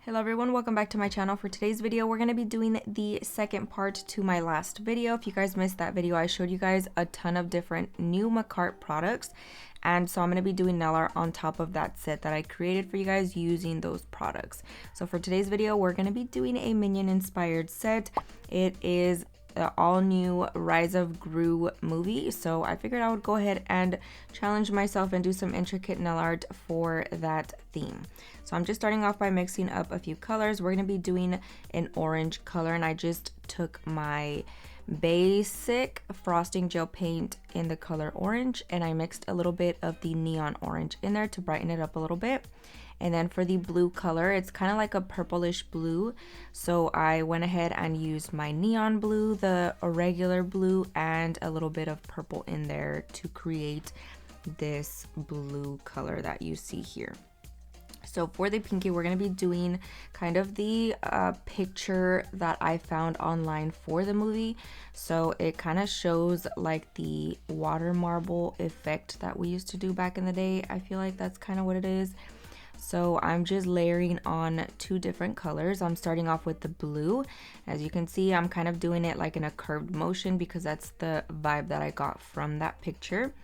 Hello everyone, welcome back to my channel. For today's video, we're going to be doing the second part to my last video. If you guys missed that video, I showed you guys a ton of different new Makartt products. And so I'm going to be doing nail art on top of that set that I created for you guys using those products. So for today's video, we're going to be doing a Minion inspired set. It is the all new Rise of Gru movie, so I figured I would go ahead and challenge myself and do some intricate nail art for that theme. So I'm just starting off by mixing up a few colors. We're going to be doing an orange color, and I just took my basic frosting gel paint in the color orange and I mixed a little bit of the neon orange in there to brighten it up a little bit. And then for the blue color, it's kind of like a purplish blue, so I went ahead and used my neon blue, the regular blue, and a little bit of purple in there to create this blue color that you see here. So for the pinky, we're going to be doing kind of the picture that I found online for the movie. So it kind of shows like the water marble effect that we used to do back in the day. I feel like that's kind of what it is. So I'm just layering on two different colors. I'm starting off with the blue. As you can see, I'm kind of doing it like in a curved motion because that's the vibe that I got from that picture.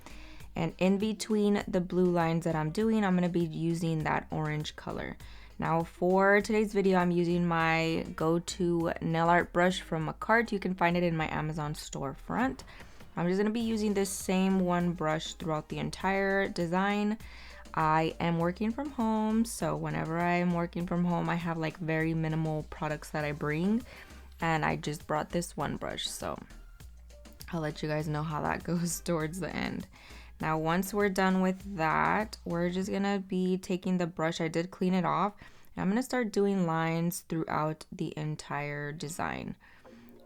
And in between the blue lines that I'm doing, I'm going to be using that orange color. Now for today's video, I'm using my go-to nail art brush from Makartt. You can find it in my Amazon storefront. I'm just going to be using this same one brush throughout the entire design. I am working from home, so whenever I am working from home, I have like very minimal products that I bring, and I just brought this one brush, so I'll let you guys know how that goes towards the end. Now once we're done with that, we're just gonna be taking the brush. I did clean it off, and I'm gonna start doing lines throughout the entire design.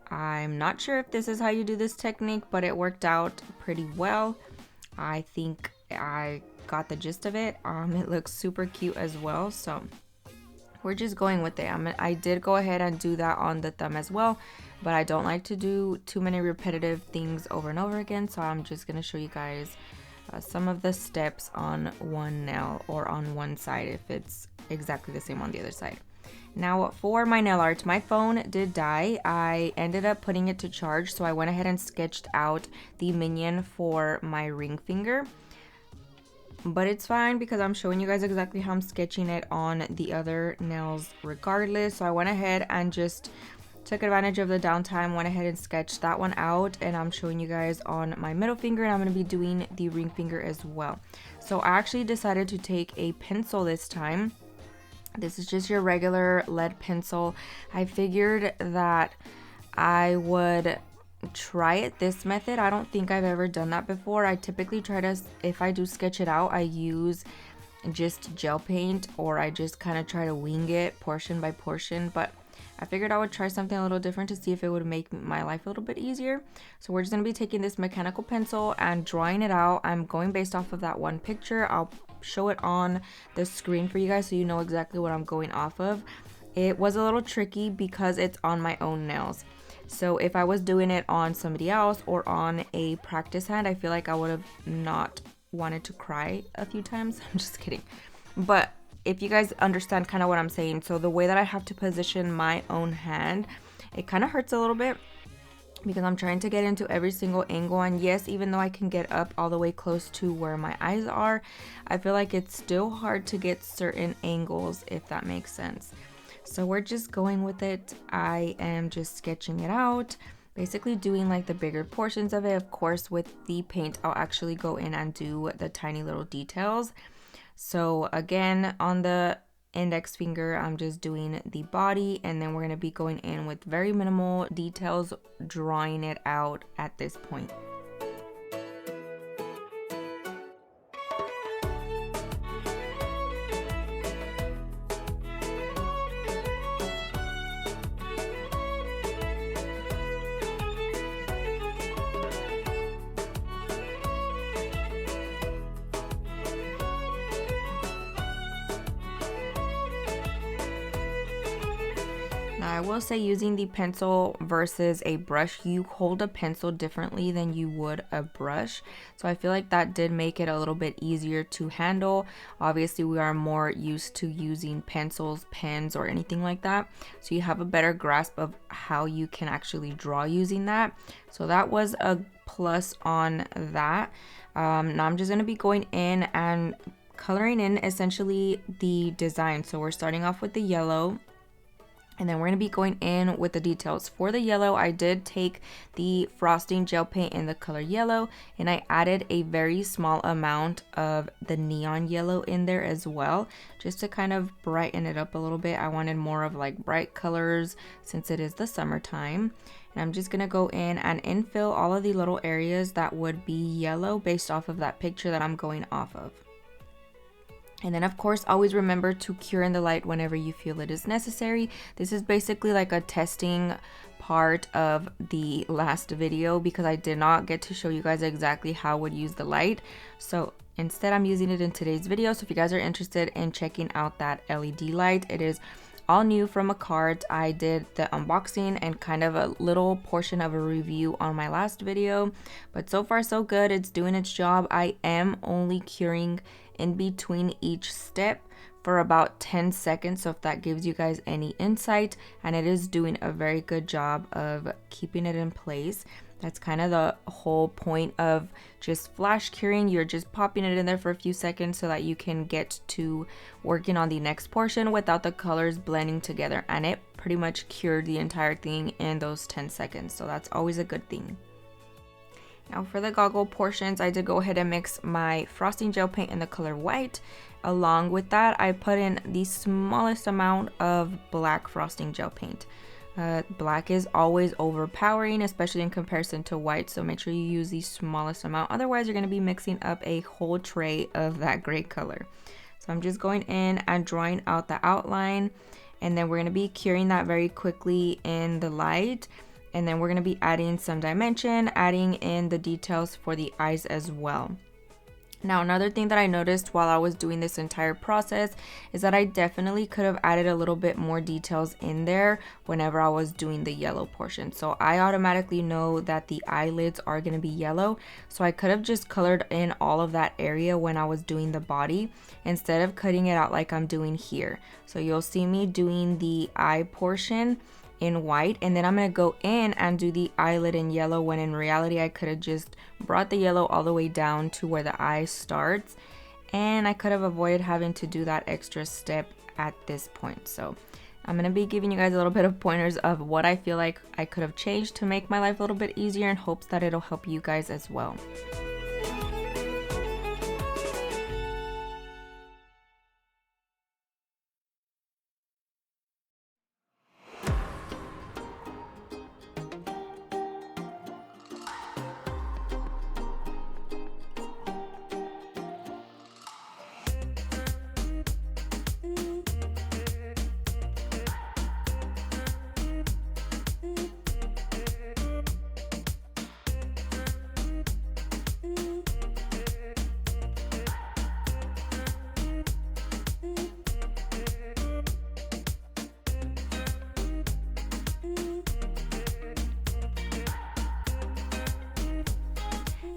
I'm not sure if this is how you do this technique, but it worked out pretty well. I think I got the gist of it. It looks super cute as well, so we're just going with it. I did go ahead and do that on the thumb as well, but I don't like to do too many repetitive things over and over again, so I'm just going to show you guys some of the steps on one nail or on one side if it's exactly the same on the other side. Now for my nail art, my phone did die. I ended up putting it to charge, so I went ahead and sketched out the minion for my ring finger. But it's fine because I'm showing you guys exactly how I'm sketching it on the other nails regardless. So I went ahead and just took advantage of the downtime, went ahead and sketched that one out, and I'm showing you guys on my middle finger, and I'm going to be doing the ring finger as well. So I actually decided to take a pencil this time. This is just your regular lead pencil. I figured that I would try it this method. I don't think I've ever done that before. I typically try to, if I do sketch it out, I use just gel paint, or I just kind of try to wing it portion by portion, but I figured I would try something a little different to see if it would make my life a little bit easier. So we're just going to be taking this mechanical pencil and drawing it out. I'm going based off of that one picture. I'll show it on the screen for you guys so you know exactly what I'm going off of. It was a little tricky because it's on my own nails. So if I was doing it on somebody else or on a practice hand, I feel like I would have not wanted to cry a few times. I'm just kidding. But if you guys understand kind of what I'm saying, so the way that I have to position my own hand, it kind of hurts a little bit because I'm trying to get into every single angle. And yes, even though I can get up all the way close to where my eyes are, I feel like it's still hard to get certain angles, if that makes sense. So we're just going with it. I am just sketching it out, basically doing like the bigger portions of it. Of course, with the paint, I'll actually go in and do the tiny little details. So again, on the index finger, I'm just doing the body, and then we're going to be going in with very minimal details, drawing it out at this point. Now I will say, using the pencil versus a brush, you hold a pencil differently than you would a brush. So I feel like that did make it a little bit easier to handle. Obviously we are more used to using pencils, pens, or anything like that. So you have a better grasp of how you can actually draw using that. So that was a plus on that. Now I'm just going to be going in and coloring in essentially the design. So we're starting off with the yellow, and then we're going to be going in with the details. For the yellow, I did take the frosting gel paint in the color yellow, and I added a very small amount of the neon yellow in there as well, just to kind of brighten it up a little bit. I wanted more of like bright colors since it is the summertime. And I'm just going to go in and infill all of the little areas that would be yellow based off of that picture that I'm going off of. And then of course, always remember to cure in the light whenever you feel it is necessary. This is basically like a testing part of the last video because I did not get to show you guys exactly how I would use the light. So instead I'm using it in today's video. So if you guys are interested in checking out that LED light, it is all new from Makartt. I did the unboxing and kind of a little portion of a review on my last video, but so far so good. It's doing its job. I am only curing in between each step for about 10 seconds, so if that gives you guys any insight, and it is doing a very good job of keeping it in place. That's kind of the whole point of just flash curing. You're just popping it in there for a few seconds so that you can get to working on the next portion without the colors blending together, and it pretty much cured the entire thing in those 10 seconds, so that's always a good thing. Now for the goggle portions, I did go ahead and mix my frosting gel paint in the color white. Along with that, I put in the smallest amount of black frosting gel paint. Black is always overpowering, especially in comparison to white, so make sure you use the smallest amount. Otherwise, you're going to be mixing up a whole tray of that gray color. So I'm just going in and drawing out the outline, and then we're going to be curing that very quickly in the light. And then we're going to be adding some dimension, adding in the details for the eyes as well. Now, another thing that I noticed while I was doing this entire process is that I definitely could have added a little bit more details in there whenever I was doing the yellow portion. So I automatically know that the eyelids are going to be yellow, so I could have just colored in all of that area when I was doing the body instead of cutting it out like I'm doing here. So you'll see me doing the eye portion in white, and then I'm going to go in and do the eyelid in yellow, when in reality I could have just brought the yellow all the way down to where the eye starts, and I could have avoided having to do that extra step at this point. So I'm going to be giving you guys a little bit of pointers of what I feel like I could have changed to make my life a little bit easier, in hopes that it'll help you guys as well.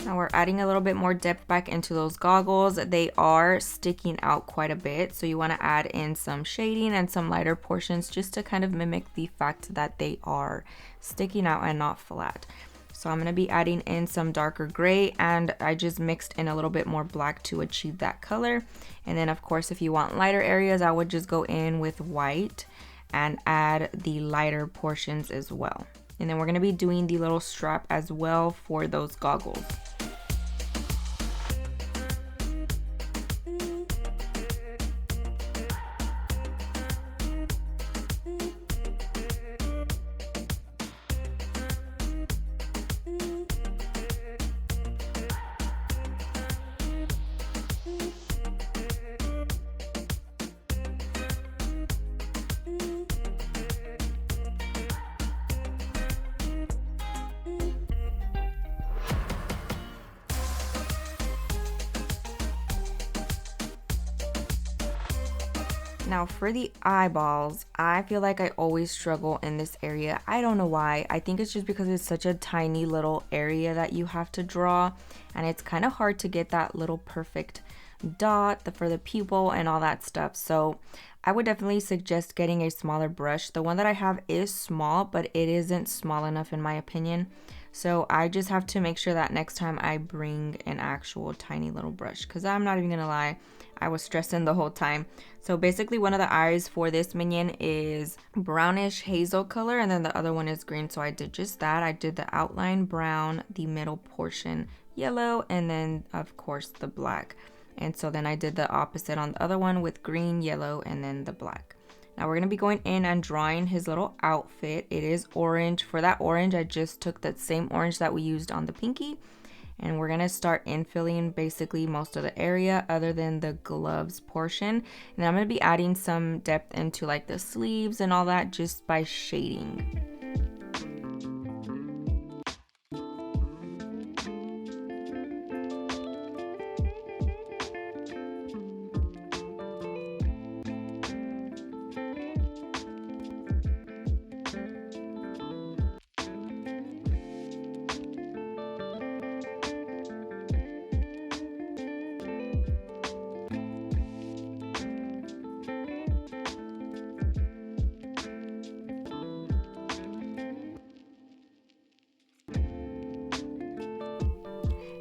Now we're adding a little bit more depth back into those goggles. They are sticking out quite a bit, so you want to add in some shading and some lighter portions just to kind of mimic the fact that they are sticking out and not flat. So I'm going to be adding in some darker gray, and I just mixed in a little bit more black to achieve that color. And then of course, if you want lighter areas, I would just go in with white and add the lighter portions as well. And then we're going to be doing the little strap as well for those goggles. Now for the eyeballs, I feel like I always struggle in this area. I don't know why. I think it's just because it's such a tiny little area that you have to draw, and it's kind of hard to get that little perfect dot for the pupil and all that stuff. So I would definitely suggest getting a smaller brush. The one that I have is small, but it isn't small enough in my opinion. So I just have to make sure that next time I bring an actual tiny little brush, because I'm not even gonna lie, I was stressing the whole time. So basically one of the eyes for this minion is brownish hazel color, and then the other one is green. So I did just that. I did the outline brown, the middle portion yellow, and then of course the black. And so then I did the opposite on the other one with green, yellow, and then the black. Now we're going to be going in and drawing his little outfit. It is orange. For that orange, I just took that same orange that we used on the pinky. And we're going to start infilling basically most of the area other than the gloves portion. And I'm going to be adding some depth into like the sleeves and all that just by shading.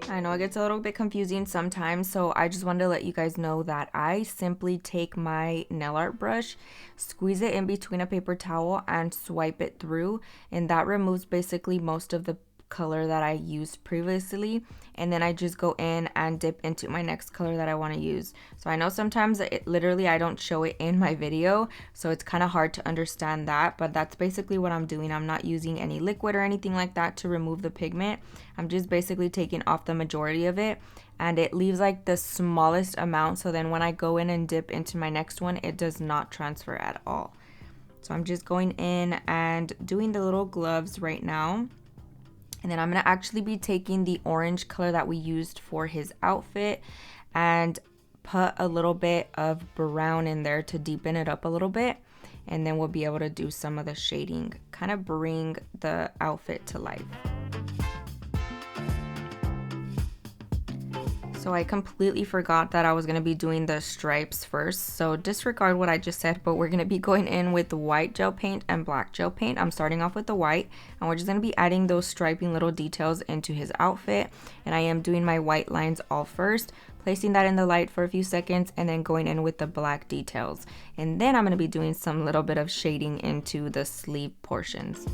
I know it gets a little bit confusing sometimes, so I just wanted to let you guys know that I simply take my nail art brush, squeeze it in between a paper towel, and swipe it through, and that removes basically most of the color that I used previously, and then I just go in and dip into my next color that I want to use. So I know sometimes literally I don't show it in my video, so it's kind of hard to understand that, but that's basically what I'm doing. I'm not using any liquid or anything like that to remove the pigment. I'm just basically taking off the majority of it, and it leaves like the smallest amount, so then when I go in and dip into my next one, it does not transfer at all. So I'm just going in and doing the little gloves right now. And then I'm going to actually be taking the orange color that we used for his outfit and put a little bit of brown in there to deepen it up a little bit. And then we'll be able to do some of the shading, kind of bring the outfit to life. So I completely forgot that I was going to be doing the stripes first. So disregard what I just said, but we're going to be going in with the white gel paint and black gel paint. I'm starting off with the white, and we're just going to be adding those striping little details into his outfit. And I am doing my white lines all first, placing that in the light for a few seconds, and then going in with the black details. And then I'm going to be doing some little bit of shading into the sleeve portions.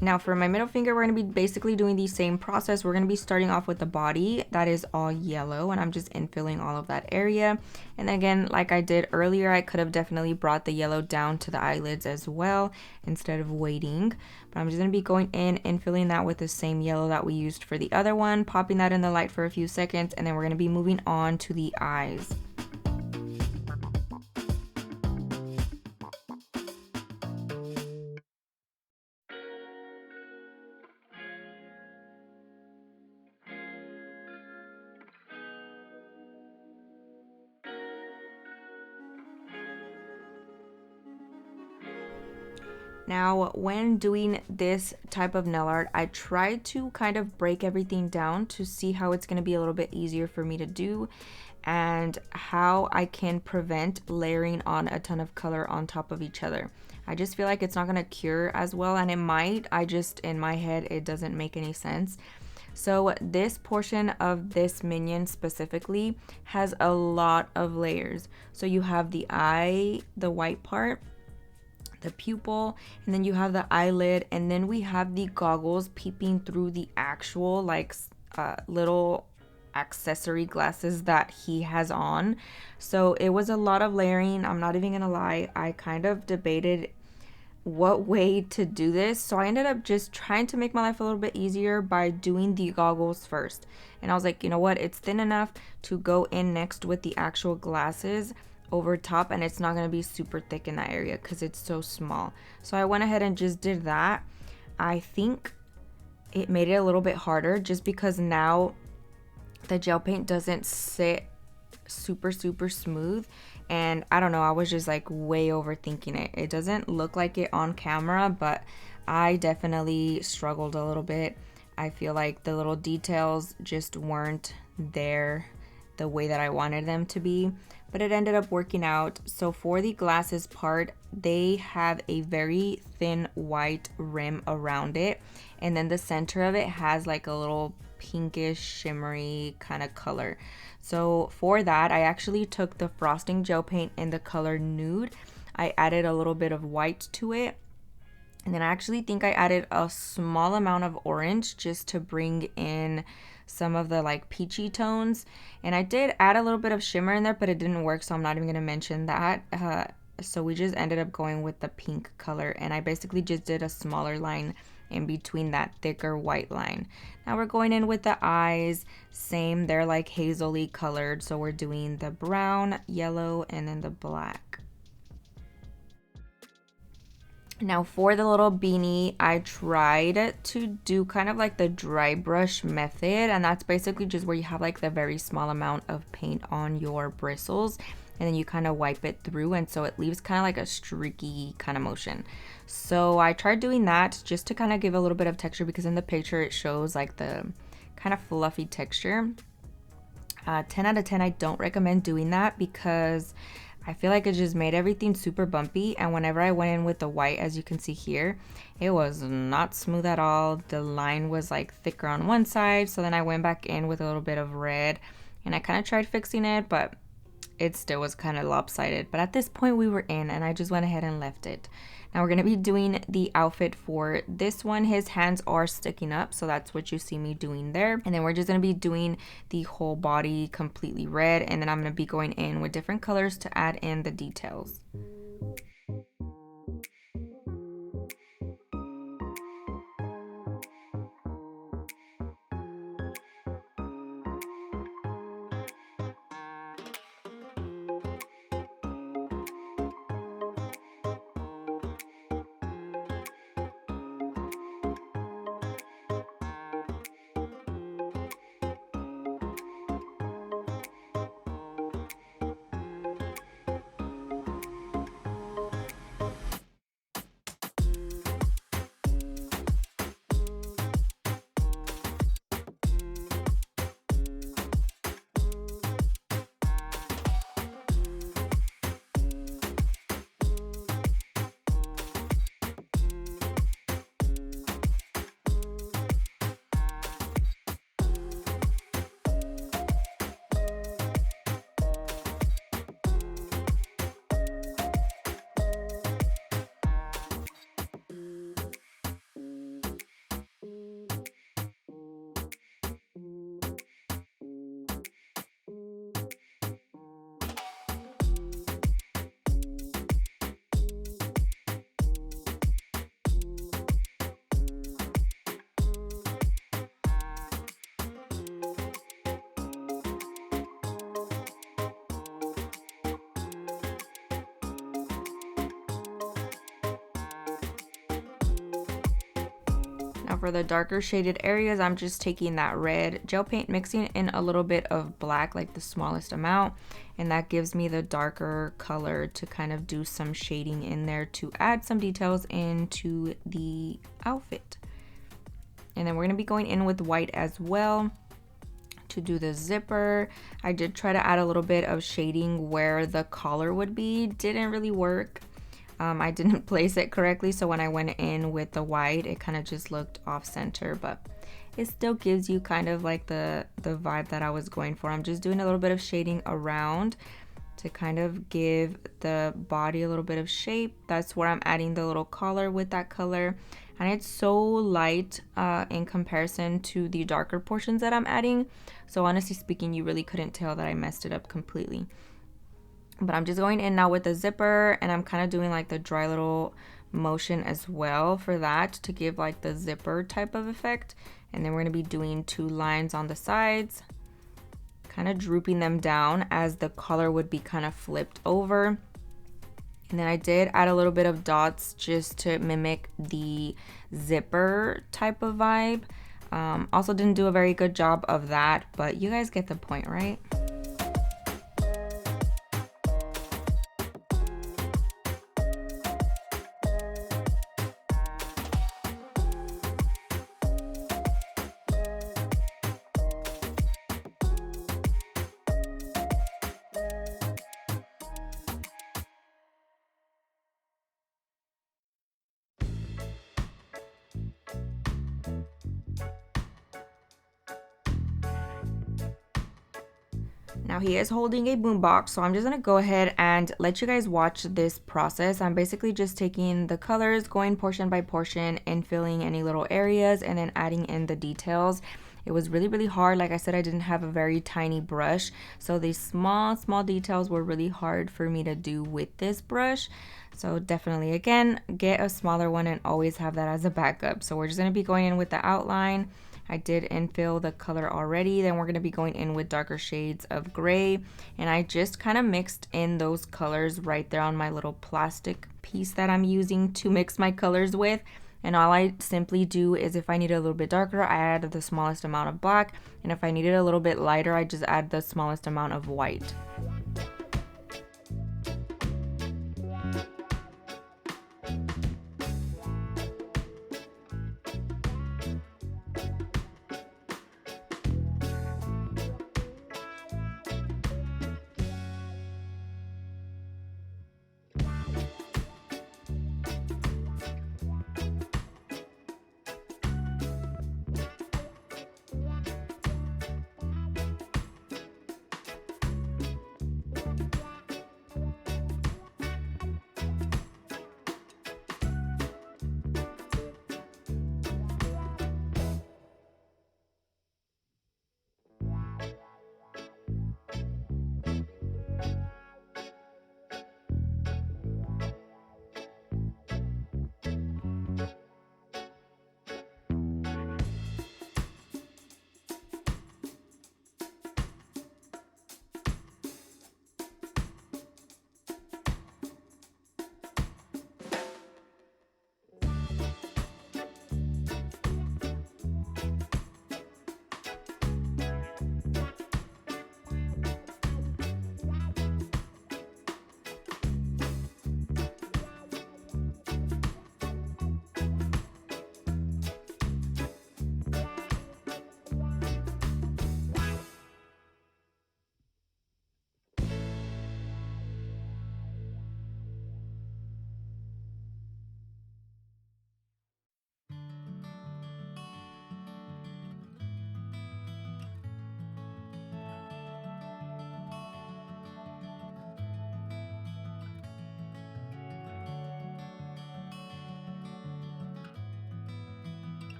Now for my middle finger, we're going to be basically doing the same process. We're going to be starting off with the body that is all yellow, and I'm just infilling all of that area. And then again, like I did earlier, I could have definitely brought the yellow down to the eyelids as well instead of waiting. But I'm just going to be going in, infilling that with the same yellow that we used for the other one, popping that in the light for a few seconds, and then we're going to be moving on to the eyes. Now, when doing this type of nail art, I try to kind of break everything down to see how it's going to be a little bit easier for me to do and how I can prevent layering on a ton of color on top of each other. I just feel like it's not going to cure as well, and it might. I just, in my head, it doesn't make any sense. So this portion of this minion specifically has a lot of layers. So you have the eye, the white part, the pupil, and then you have the eyelid, and then we have the goggles peeping through the actual like little accessory glasses that he has on. So it was a lot of layering. I'm not even gonna lie, I kind of debated what way to do this, so I ended up just trying to make my life a little bit easier by doing the goggles first. And I was like, you know what, it's thin enough to go in next with the actual glasses over top, and it's not going to be super thick in that area because it's so small. So I went ahead and just did that. I think it made it a little bit harder just because now the gel paint doesn't sit super smooth, and I don't know, I was just like way overthinking it. It doesn't look like it on camera, but I definitely struggled a little bit. I feel like the little details just weren't there the way that I wanted them to be, but it ended up working out. So for the glasses part, they have a very thin white rim around it, and then the center of it has like a little pinkish shimmery kind of color. So for that, I actually took the frosting gel paint in the color nude. I added a little bit of white to it, and then I actually think I added a small amount of orange just to bring in some of the like peachy tones. And I did add a little bit of shimmer in there, but it didn't work, so I'm not even gonna mention that. So we just ended up going with the pink color, and I basically just did a smaller line in between that thicker white line. Now we're going in with the eyes. Same, they're like hazily colored, so we're doing the brown, yellow, and then the black. Now for the little beanie, I tried to do kind of like the dry brush method, and that's basically just where you have like the very small amount of paint on your bristles, and then you kind of wipe it through, and so it leaves kind of like a streaky kind of motion. So I tried doing that just to kind of give a little bit of texture, because in the picture it shows like the kind of fluffy texture. 10 out of 10, I don't recommend doing that because I feel like it just made everything super bumpy, and whenever I went in with the white, as you can see here, it was not smooth at all. The line was like thicker on one side, so then I went back in with a little bit of red, and I kind of tried fixing it, but it still was kind of lopsided. But at this point we were in, and I just went ahead and left it. Now we're going to be doing the outfit for this one. His hands are sticking up, so that's what you see me doing there. And then we're just going to be doing the whole body completely red, and then I'm going to be going in with different colors to add in the details. Now for the darker shaded areas, I'm just taking that red gel paint, mixing in a little bit of black, like the smallest amount, and that gives me the darker color to kind of do some shading in there to add some details into the outfit. And then we're going to be going in with white as well to do the zipper. I did try to add a little bit of shading where the collar would be. Didn't really work. I didn't place it correctly, so when I went in with the white, it kind of just looked off center, but it still gives you kind of like the vibe that I was going for. I'm just doing a little bit of shading around to kind of give the body a little bit of shape. That's where I'm adding the little collar with that color, and it's so light in comparison to the darker portions that I'm adding, so honestly speaking, you really couldn't tell that I messed it up completely. But I'm just going in now with the zipper, and I'm kind of doing like the dry little motion as well for that to give like the zipper type of effect. And then we're going to be doing 2 lines on the sides, kind of drooping them down as the collar would be kind of flipped over. And then I did add a little bit of dots just to mimic the zipper type of vibe. Also didn't do a very good job of that, but you guys get the point, right? Now he is holding a boombox, so I'm just gonna go ahead and let you guys watch this process. I'm basically just taking the colors, going portion by portion, and filling any little areas, and then adding in the details. It was really hard. Like I said, I didn't have a very tiny brush, so these small details were really hard for me to do with this brush. So definitely, again, get a smaller one and always have that as a backup. So we're just gonna be going in with the outline. I did infill the color already. Then we're going to be going in with darker shades of gray, and I just kind of mixed in those colors right there on my little plastic piece that I'm using to mix my colors with. And all I simply do is, if I need it a little bit darker, I add the smallest amount of black, and if I need it a little bit lighter, I just add the smallest amount of white.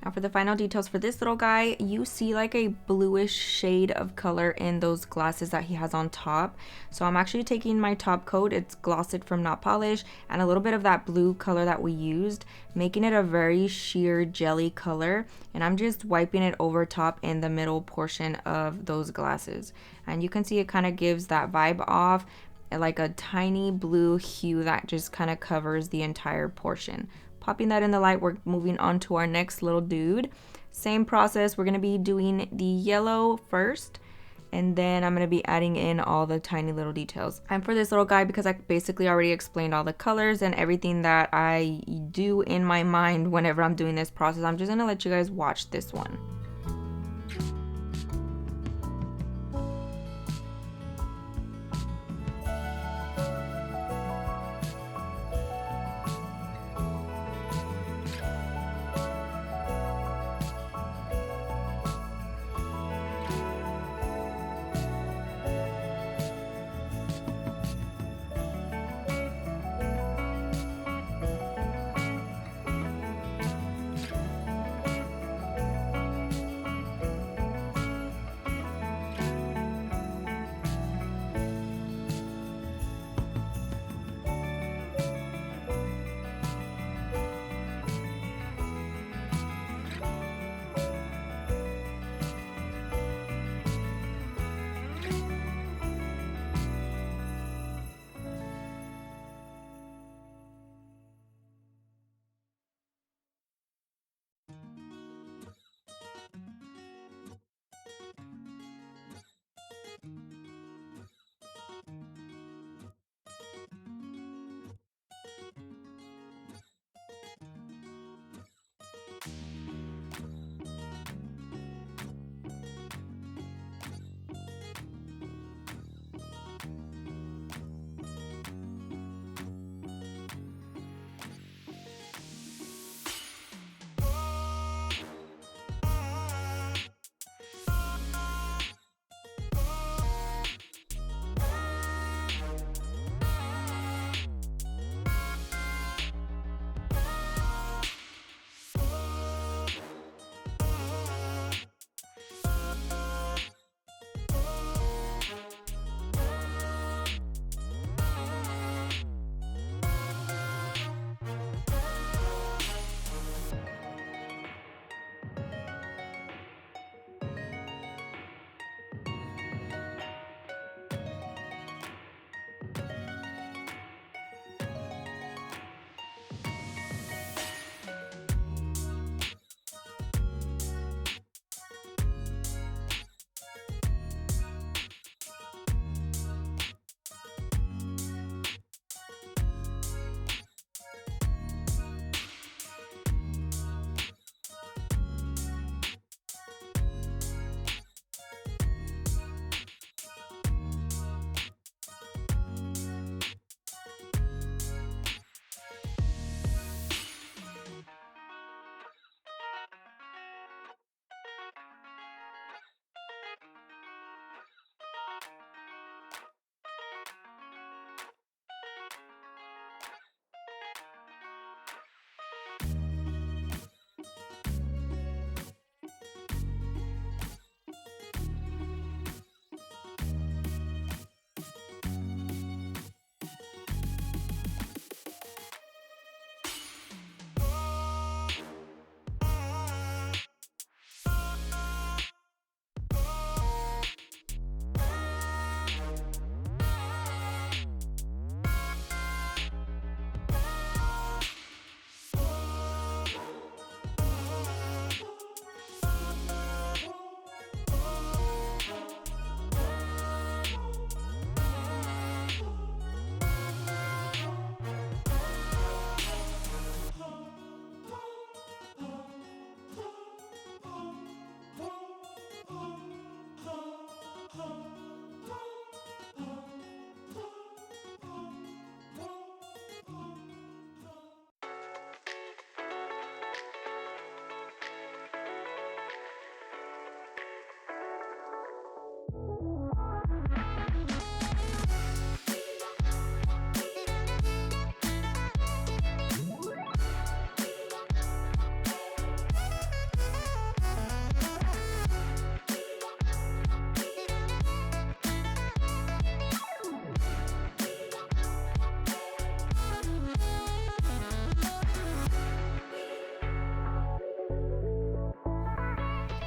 Now for the final details for this little guy, you see like a bluish shade of color in those glasses that he has on top. So I'm actually taking my top coat, it's glossed from Not Polish, and a little bit of that blue color that we used, making it a very sheer jelly color. And I'm just wiping it over top in the middle portion of those glasses. And you can see it kind of gives that vibe off, like a tiny blue hue that just kind of covers the entire portion. Popping that in the light, we're moving on to our next little dude. Same process, we're going to be doing the yellow first, and then I'm going to be adding in all the tiny little details. And for this little guy, because I basically already explained all the colors and everything that I do in my mind whenever I'm doing this process, I'm just going to let you guys watch this one.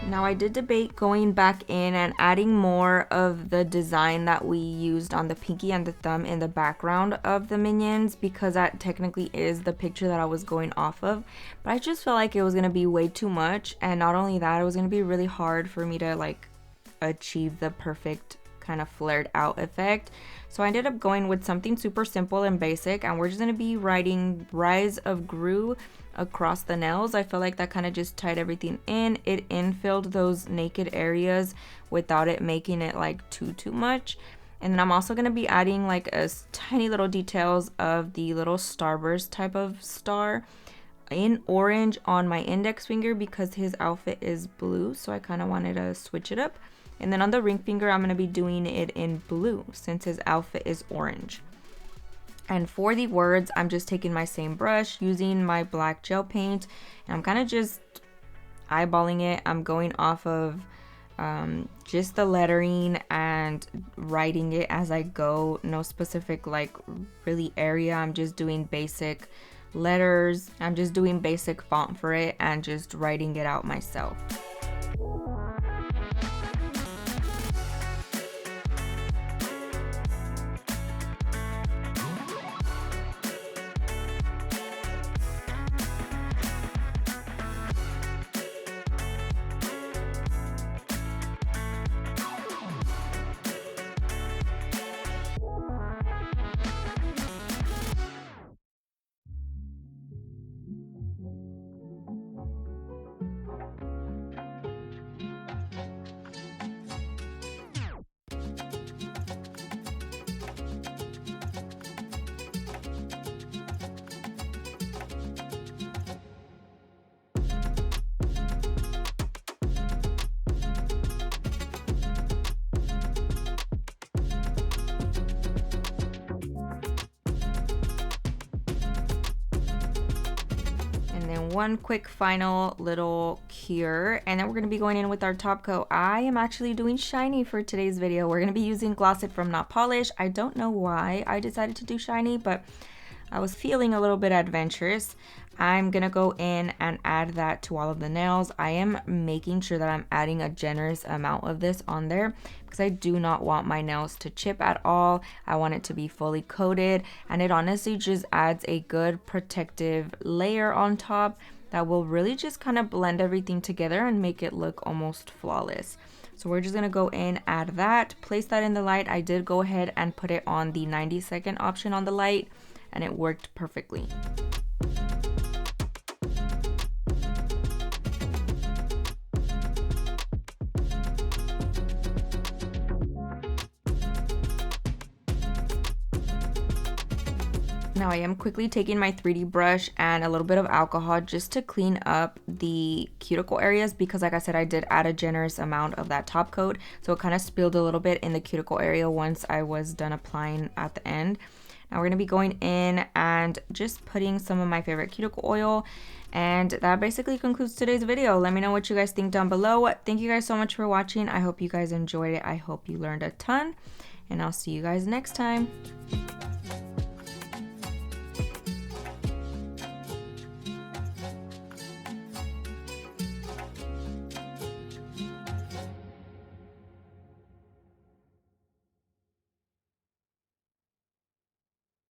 Now I did debate going back in and adding more of the design that we used on the pinky and the thumb in the background of the minions, because that technically is the picture that I was going off of. But I just felt like it was going to be way too much, and not only that, it was going to be really hard for me to like achieve the perfect kind of flared out effect. So I ended up going with something super simple and basic, and we're just going to be writing Rise of Gru across the nails. I feel like that kind of just tied everything in. It infilled those naked areas without it making it like too much. And then I'm also going to be adding like a tiny little details of the little starburst type of star in orange on my index finger, because his outfit is blue, so I kind of wanted to switch it up. And then on the ring finger, I'm going to be doing it in blue since his outfit is orange. And for the words, I'm just taking my same brush, using my black gel paint, and I'm kind of just eyeballing it. I'm going off of just the lettering and writing it as I go. No specific like really area. I'm just doing basic letters. I'm just doing basic font for it and just writing it out myself. One quick final little cure, and then we're going to be going in with our top coat. I am actually doing shiny for today's video. We're going to be using Gloss It from Not Polish. I don't know why I decided to do shiny, but I was feeling a little bit adventurous. I'm gonna go in and add that to all of the nails. I am making sure that I'm adding a generous amount of this on there because I do not want my nails to chip at all. I want it to be fully coated, and it honestly just adds a good protective layer on top that will really just kind of blend everything together and make it look almost flawless. So we're just gonna go in, add that, place that in the light. I did go ahead and put it on the 90-second option on the light, and it worked perfectly. Now I am quickly taking my 3D brush and a little bit of alcohol just to clean up the cuticle areas, because like I said, I did add a generous amount of that top coat, so it kind of spilled a little bit in the cuticle area once I was done applying at the end. Now we're going to be going in and just putting some of my favorite cuticle oil, and that basically concludes today's video. Let me know what you guys think down below. Thank you guys so much for watching. I hope you guys enjoyed it. I hope you learned a ton, and I'll see you guys next time.